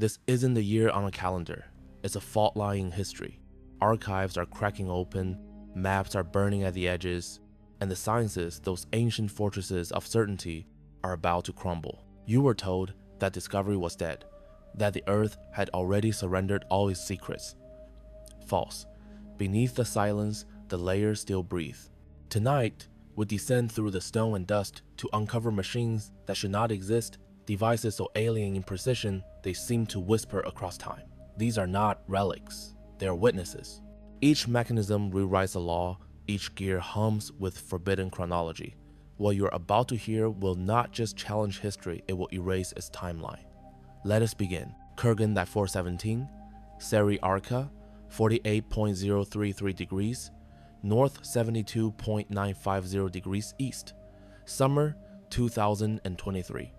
This isn't a year on a calendar, it's a fault line in history. Archives are cracking open, maps are burning at the edges, and the sciences, those ancient fortresses of certainty, are about to crumble. You were told that discovery was dead, that the Earth had already surrendered all its secrets. False. Beneath the silence, the layers still breathe. Tonight, we descend through the stone and dust to uncover machines that should not exist, devices so alien in precision they seem to whisper across time. These are not relics, they are witnesses. Each mechanism rewrites the law, each gear hums with forbidden chronology. What you're about to hear will not just challenge history, it will erase its timeline. Let us begin. Kurgan at 417, Seri Arca, 48.033 degrees, north 72.950 degrees east, summer 2023.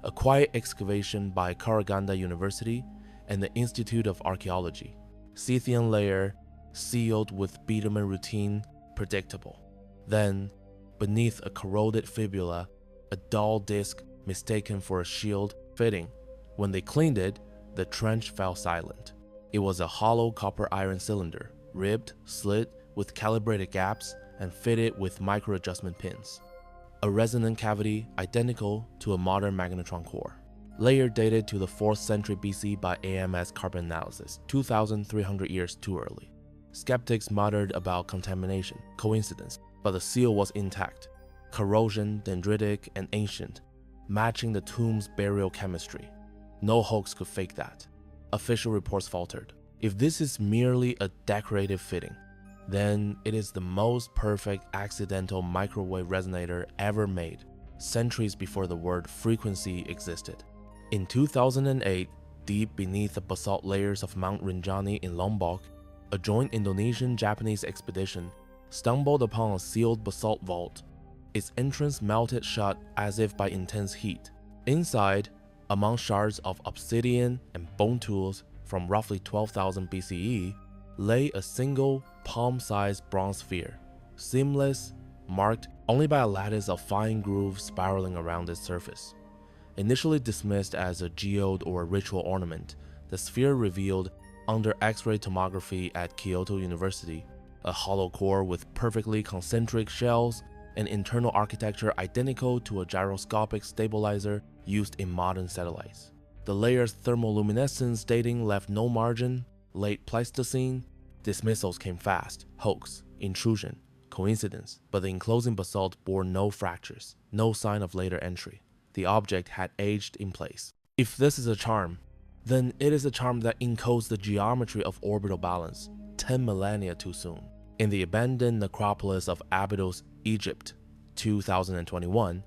A quiet excavation by Karaganda University and the Institute of Archaeology. Scythian layer, sealed with bitumen routine, predictable. Then, beneath a corroded fibula, a dull disc mistaken for a shield fitting. When they cleaned it, the trench fell silent. It was a hollow copper iron cylinder, ribbed, slit, with calibrated gaps, and fitted with micro-adjustment pins. A resonant cavity identical to a modern magnetron core. Layer dated to the 4th century BC by AMS carbon analysis, 2,300 years too early. Skeptics muttered about contamination, coincidence, but the seal was intact. Corrosion, dendritic, and ancient, matching the tomb's burial chemistry. No hoax could fake that. Official reports faltered. If this is merely a decorative fitting, then it is the most perfect accidental microwave resonator ever made, centuries before the word frequency existed. In 2008, deep beneath the basalt layers of Mount Rinjani in Lombok, a joint Indonesian-Japanese expedition stumbled upon a sealed basalt vault, its entrance melted shut as if by intense heat. Inside, among shards of obsidian and bone tools from roughly 12,000 BCE, lay a single palm-sized bronze sphere, seamless, marked only by a lattice of fine grooves spiraling around its surface. Initially dismissed as a geode or ritual ornament, the sphere revealed, under X-ray tomography at Kyoto University, a hollow core with perfectly concentric shells and internal architecture identical to a gyroscopic stabilizer used in modern satellites. The layer's thermoluminescence dating left no margin. Late Pleistocene. Dismissals came fast. Hoax, intrusion, coincidence, but the enclosing basalt bore no fractures, no sign of later entry. The object had aged in place. If this is a charm, then it is a charm that encodes the geometry of orbital balance, 10 millennia too soon. In the abandoned necropolis of Abydos, Egypt, 2021,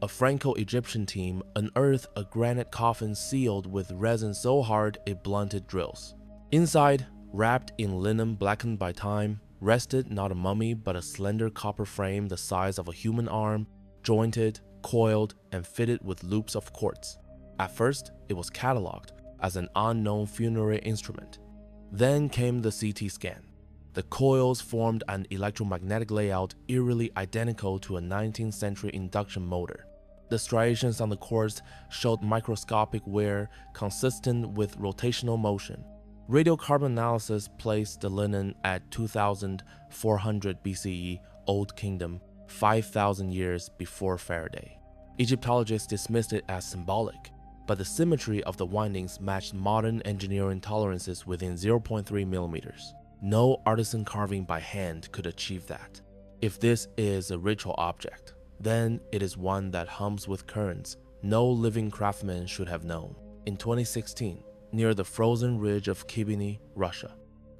a Franco-Egyptian team unearthed a granite coffin sealed with resin so hard it blunted drills. Inside, wrapped in linen blackened by time, rested not a mummy but a slender copper frame the size of a human arm, jointed, coiled, and fitted with loops of quartz. At first, it was catalogued as an unknown funerary instrument. Then came the CT scan. The coils formed an electromagnetic layout eerily identical to a 19th century induction motor. The striations on the quartz showed microscopic wear consistent with rotational motion. Radiocarbon analysis placed the linen at 2400 BCE, Old Kingdom, 5,000 years before Faraday. Egyptologists dismissed it as symbolic, but the symmetry of the windings matched modern engineering tolerances within 0.3 millimeters. No artisan carving by hand could achieve that. If this is a ritual object, then it is one that hums with currents no living craftsman should have known. In 2016, near the frozen ridge of Kibini, Russia,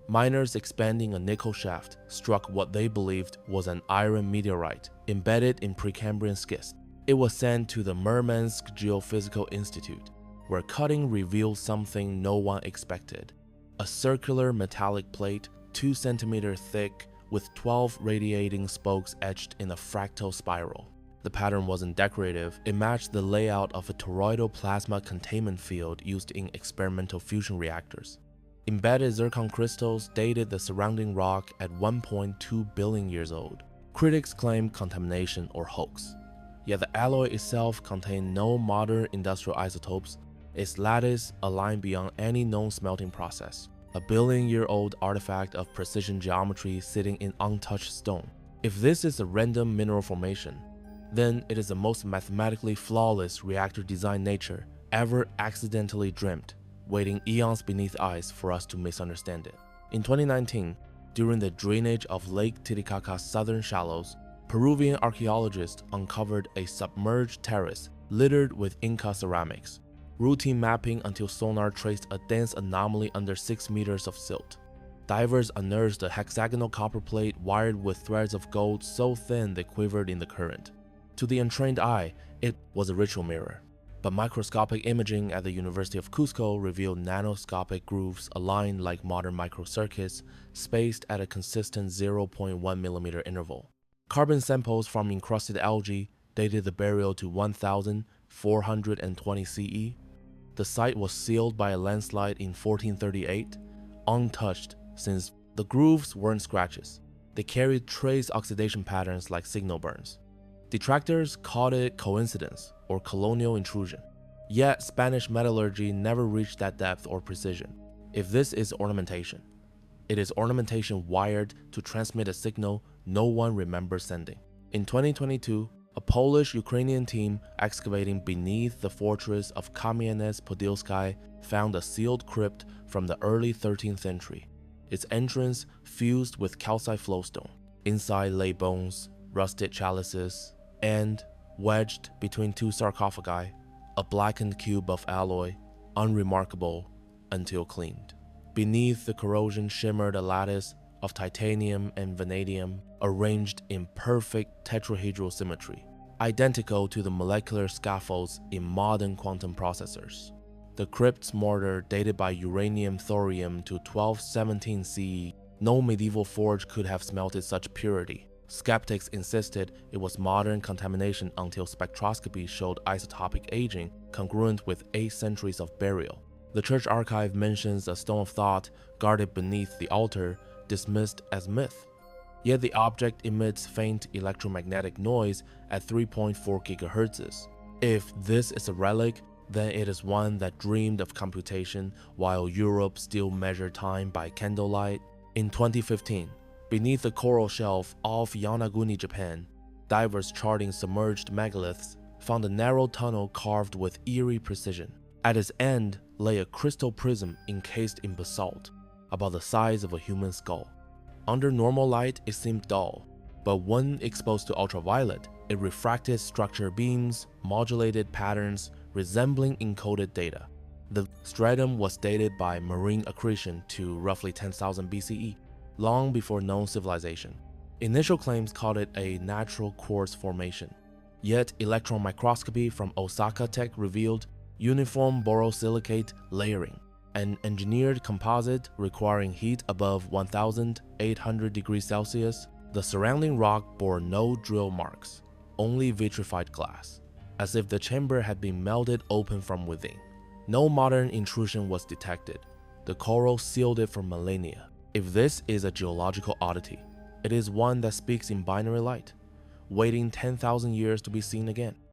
miners expanding a nickel shaft struck what they believed was an iron meteorite embedded in Precambrian schist. It was sent to the Murmansk Geophysical Institute, where cutting revealed something no one expected. A circular metallic plate, 2 centimeters thick, with 12 radiating spokes etched in a fractal spiral. The pattern wasn't decorative, it matched the layout of a toroidal plasma containment field used in experimental fusion reactors. Embedded zircon crystals dated the surrounding rock at 1.2 billion years old. Critics claimed contamination or hoax. Yet the alloy itself contained no modern industrial isotopes, its lattice a line beyond any known smelting process, a billion-year-old artifact of precision geometry sitting in untouched stone. If this is a random mineral formation, then it is the most mathematically flawless reactor design nature ever accidentally dreamt, waiting eons beneath ice for us to misunderstand it. In 2019, during the drainage of Lake Titicaca's southern shallows, Peruvian archaeologists uncovered a submerged terrace littered with Inca ceramics. Routine mapping until sonar traced a dense anomaly under 6 meters of silt. Divers unearthed a hexagonal copper plate wired with threads of gold so thin they quivered in the current. To the untrained eye, it was a ritual mirror. But microscopic imaging at the University of Cusco revealed nanoscopic grooves aligned like modern microcircuits, spaced at a consistent 0.1 mm interval. Carbon samples from encrusted algae dated the burial to 1420 CE. The site was sealed by a landslide in 1438, untouched since the grooves weren't scratches. They carried trace oxidation patterns like signal burns. Detractors called it coincidence or colonial intrusion. Yet Spanish metallurgy never reached that depth or precision. If this is ornamentation, it is ornamentation wired to transmit a signal no one remembers sending. In 2022, a Polish-Ukrainian team excavating beneath the fortress of Kamieniec-Podilsky found a sealed crypt from the early 13th century, its entrance fused with calcite flowstone. Inside lay bones, rusted chalices, and, wedged between two sarcophagi, a blackened cube of alloy, unremarkable until cleaned. Beneath the corrosion shimmered a lattice of titanium and vanadium arranged in perfect tetrahedral symmetry, identical to the molecular scaffolds in modern quantum processors. The crypt's mortar dated by uranium thorium to 1217 CE. No medieval forge could have smelted such purity. Skeptics insisted it was modern contamination until spectroscopy showed isotopic aging congruent with 8 centuries of burial. The church archive mentions a stone of thought guarded beneath the altar, dismissed as myth. Yet the object emits faint electromagnetic noise at 3.4 GHz. If this is a relic, then it is one that dreamed of computation while Europe still measured time by candlelight. In 2015, beneath the coral shelf off Yonaguni, Japan, divers charting submerged megaliths found a narrow tunnel carved with eerie precision. At its end lay a crystal prism encased in basalt, about the size of a human skull. Under normal light, it seemed dull, but when exposed to ultraviolet, it refracted structure beams, modulated patterns, resembling encoded data. The stratum was dated by marine accretion to roughly 10,000 BCE, long before known civilization. Initial claims called it a natural quartz formation. Yet electron microscopy from Osaka Tech revealed uniform borosilicate layering, an engineered composite requiring heat above 1,800 degrees Celsius. The surrounding rock bore no drill marks, only vitrified glass, as if the chamber had been melted open from within. No modern intrusion was detected. The coral sealed it for millennia. If this is a geological oddity, it is one that speaks in binary light, waiting 10,000 years to be seen again.